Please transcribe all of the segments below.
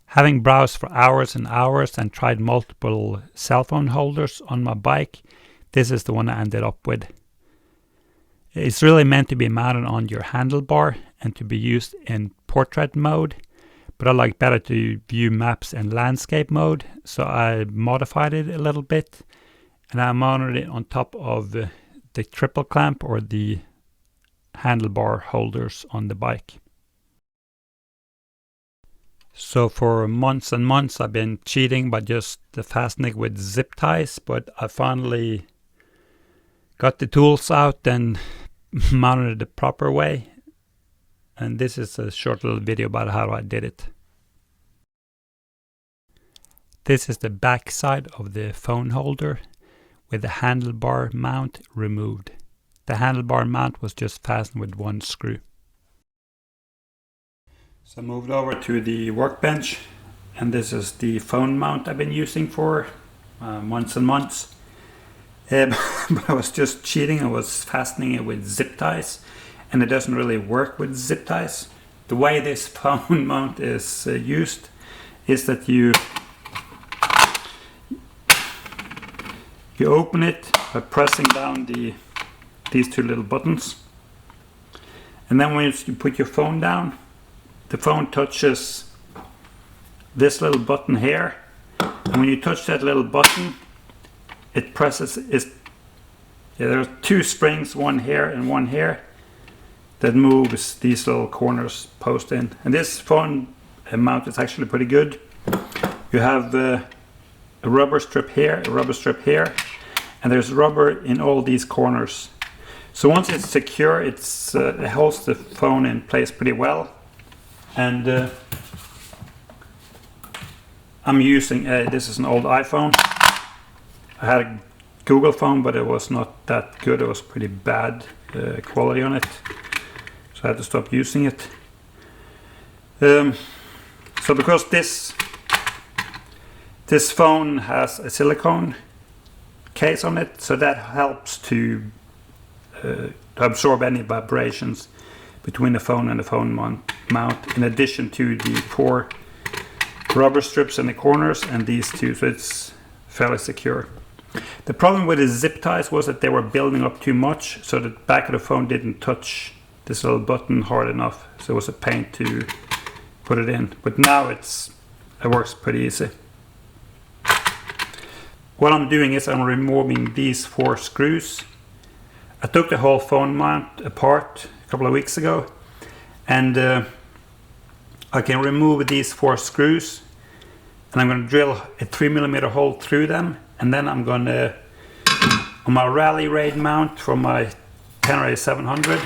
Having browsed for hours and hours and tried multiple cell phone holders on my bike, this is the one I ended up with. It's really meant to be mounted on your handlebar and to be used in portrait mode, but I like better to view maps in landscape mode, so I modified it a little bit, and I mounted it on top of the triple clamp or the handlebar holders on the bike. So for months and months I've been cheating by just fastening with zip ties, but I finally got the tools out and mounted it the proper way. And this is a short little video about how I did it. This is the back side of the phone holder with the handlebar mount removed. The handlebar mount was just fastened with one screw. So I moved over to the workbench, and this is the phone mount I've been using for months and months. But I was just cheating. I was fastening it with zip ties, and it doesn't really work with zip ties. The way this phone mount is used is that you open it by pressing down these two little buttons, and then when you put your phone down, the phone touches this little button here, and when you touch that little button, it presses. There are two springs, one here and one here, that moves these little corners post in. And this phone mount is actually pretty good. You have a rubber strip here, a rubber strip here, and there's rubber in all these corners. So once it's secure, it holds the phone in place pretty well. And I'm using, this is an old iPhone. I had a Google phone, but it was not that good. It was pretty bad quality on it. So I had to stop using it. So because this phone has a silicone case on it, so that helps to absorb any vibrations between the phone and the phone mount, in addition to the 4 rubber strips in the corners and these two, so it's fairly secure. The problem with the zip ties was that they were building up too much, so the back of the phone didn't touch this little button hard enough, so it was a pain to put it in. But now it works pretty easy. What I'm doing is I'm removing these 4 screws. I took the whole phone mount apart a couple of weeks ago, and I can remove these 4 screws, and I'm going to drill a 3mm hole through them, and then I'm going to, on my Rally Reid mount from my Ténéré 700,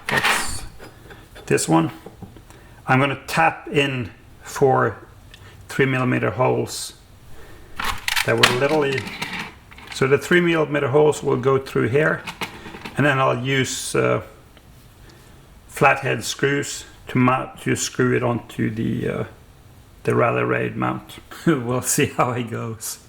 that's this one, I'm going to tap in 4 3mm holes that will literally, so the 3mm holes will go through here, and then I'll use flathead screws to screw it onto the Rally Reid mount. We'll see how it goes.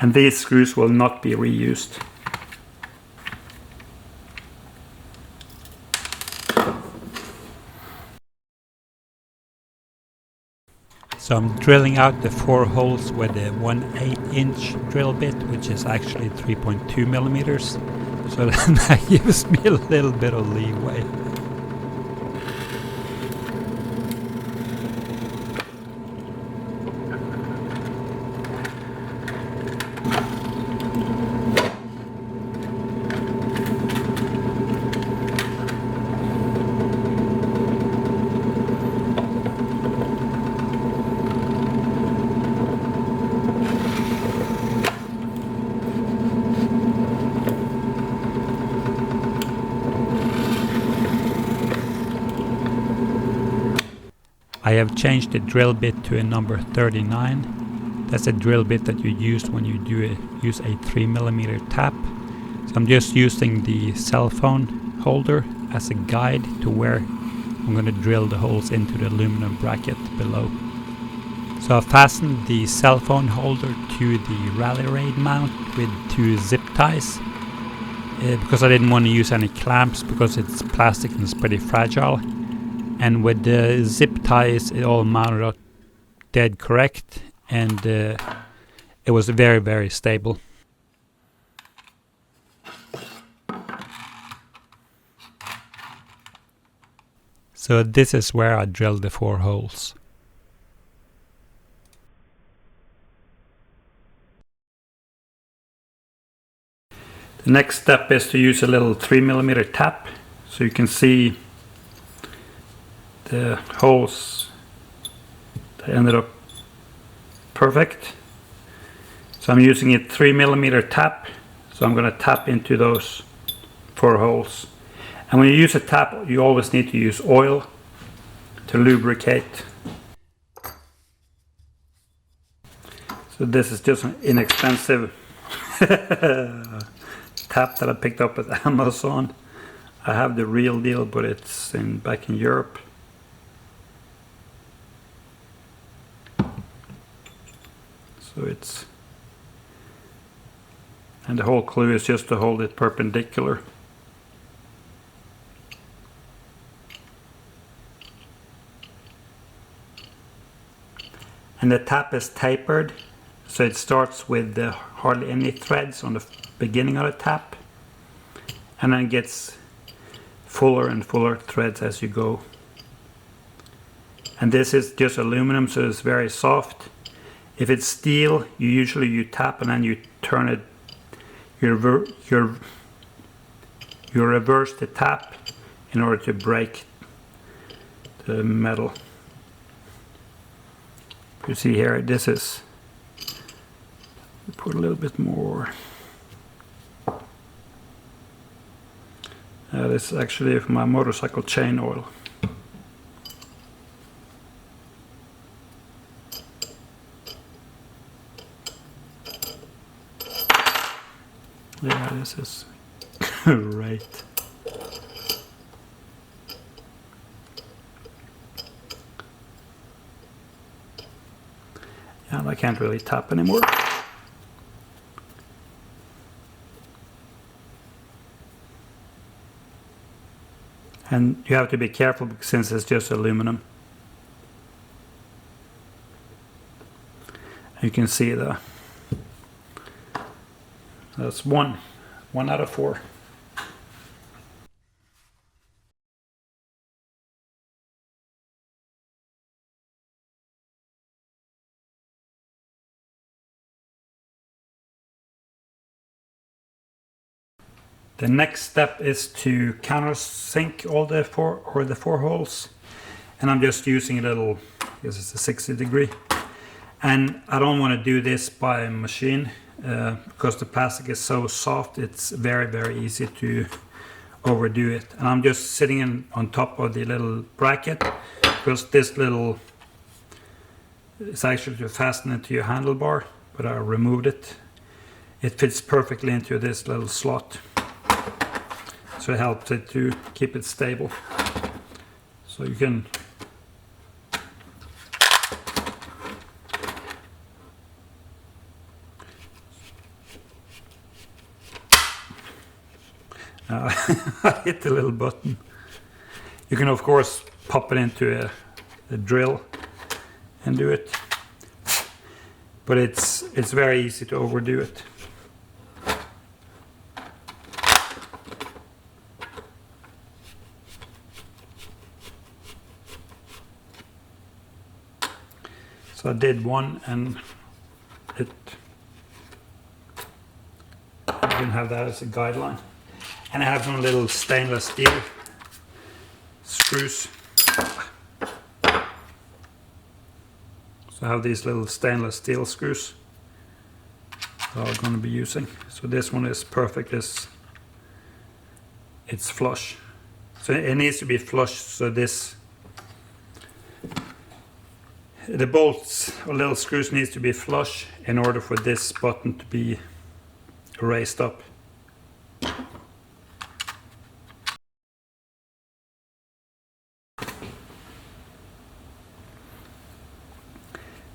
And these screws will not be reused. So I'm drilling out the 4 holes with a 1/8" drill bit, which is actually 3.2mm. So that gives me a little bit of leeway. I have changed the drill bit to a number 39. That's a drill bit that you use when you use a 3mm tap. So I'm just using the cell phone holder as a guide to where I'm going to drill the holes into the aluminum bracket below. So I fastened the cell phone holder to the Rally Reid mount with 2 zip ties because I didn't want to use any clamps because it's plastic and it's pretty fragile. And with the zip ties it all mounted up dead correct, and it was very, very stable. So this is where I drilled the 4 holes. The next step is to use a little 3mm tap, so you can see the holes. They ended up perfect. So I'm using a 3mm tap, so I'm going to tap into those 4 holes. And when you use a tap, you always need to use oil to lubricate. So this is just an inexpensive tap that I picked up at Amazon. I have the real deal, but it's back in Europe. So it's, and the whole clue is just to hold it perpendicular. And the tap is tapered, so it starts with hardly any threads on the beginning of the tap, and then gets fuller and fuller threads as you go. And this is just aluminum, so it's very soft. If it's steel, you tap and then you turn it, you reverse the tap in order to break the metal. You see here, this is, put a little bit more. This is actually my motorcycle chain oil. Yeah, this is great. And I can't really tap anymore. And you have to be careful since it's just aluminum. You can see that's one out of 4. The next step is to countersink all the 4 holes, and I'm just using a little, I guess it's a 60 degree, and I don't want to do this by machine because the plastic is so soft. It's very, very easy to overdo it, and I'm just sitting on top of the little bracket because this little is actually to fasten it to your handlebar, but I removed it. It fits perfectly into this little slot. So it helps it to keep it stable. So you can I hit the little button. You can of course pop it into a drill and do it, but it's very easy to overdo it. So I did one, and you can have that as a guideline. And I have some little stainless steel screws. So I have these little stainless steel screws that I'm going to be using. So this one is perfect. It's flush. So it needs to be flush, so the bolts or little screws needs to be flush in order for this button to be raised up.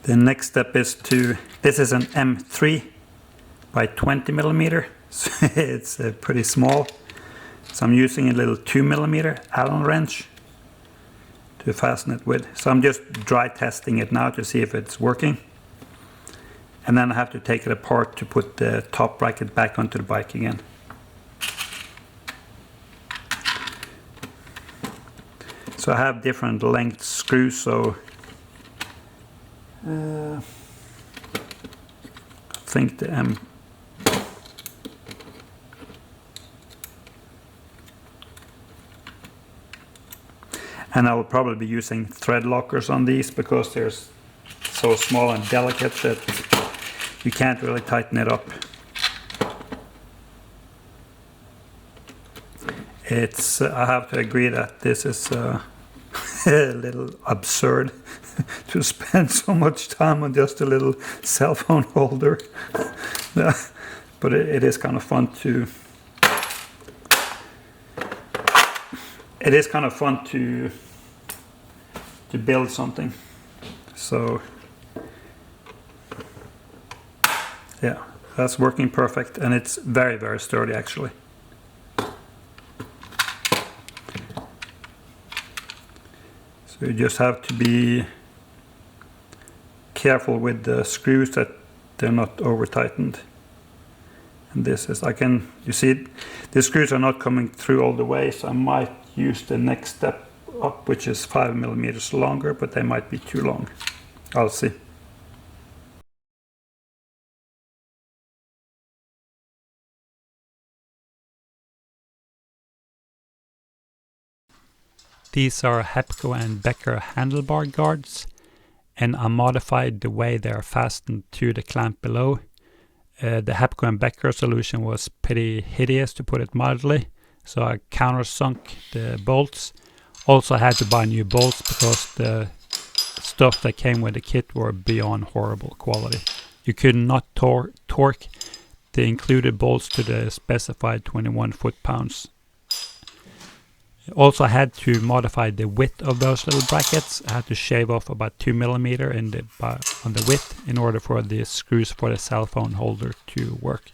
The next step is this is an M3 by 20 millimeter, so it's pretty small. So I'm using a little 2 millimeter Allen wrench to fasten it with. So I'm just dry testing it now to see if it's working. And then I have to take it apart to put the top bracket back onto the bike again. So I have different length screws, so I think the and I will probably be using thread lockers on these because they're so small and delicate that you can't really tighten it up. I have to agree that this is a little absurd to spend so much time on just a little cell phone holder. But it is kind of fun to build something. So yeah, that's working perfect, and it's very, very sturdy actually. So you just have to be careful with the screws that they're not over tightened. And this is, you see, the screws are not coming through all the way, so I might use the next step up, which is 5 millimeters longer, but they might be too long. I'll see. These are Hepco and Becker handlebar guards, and I modified the way they are fastened to the clamp below. The Hepco and Becker solution was pretty hideous, to put it mildly, so I countersunk the bolts. Also had to buy new bolts because the stuff that came with the kit were beyond horrible quality. You could not torque the included bolts to the specified 21 foot-pounds. Also, I had to modify the width of those little brackets. I had to shave off about 2 millimeter on the width in order for the screws for the cell phone holder to work.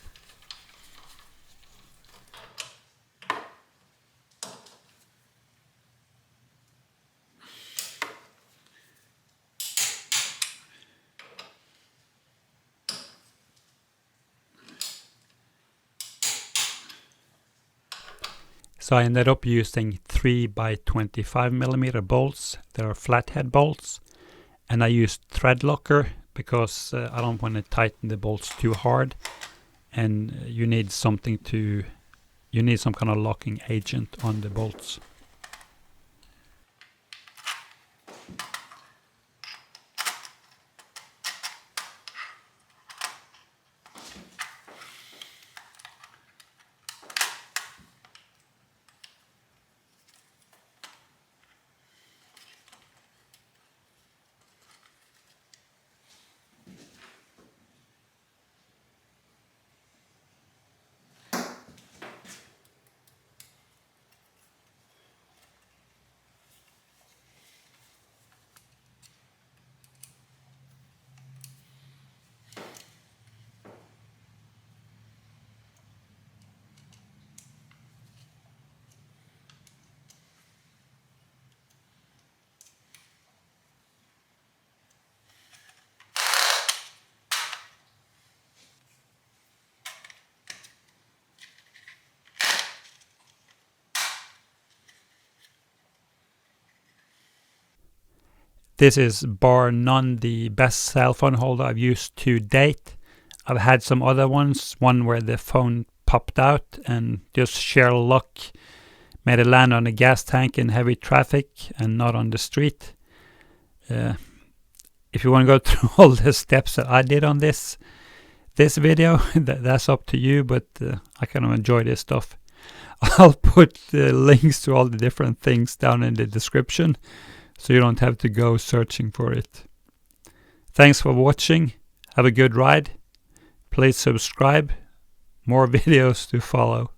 So I ended up using 3 by 25 millimeter bolts. They are flathead bolts, and I used Threadlocker because I don't want to tighten the bolts too hard, and you need some kind of locking agent on the bolts. This is bar none the best cell phone holder I've used to date. I've had some other ones, one where the phone popped out and just sheer luck made it land on a gas tank in heavy traffic and not on the street. If you want to go through all the steps that I did on this video, that's up to you, but I kind of enjoy this stuff. I'll put links to all the different things down in the description, so you don't have to go searching for it. Thanks for watching. Have a good ride. Please subscribe. More videos to follow.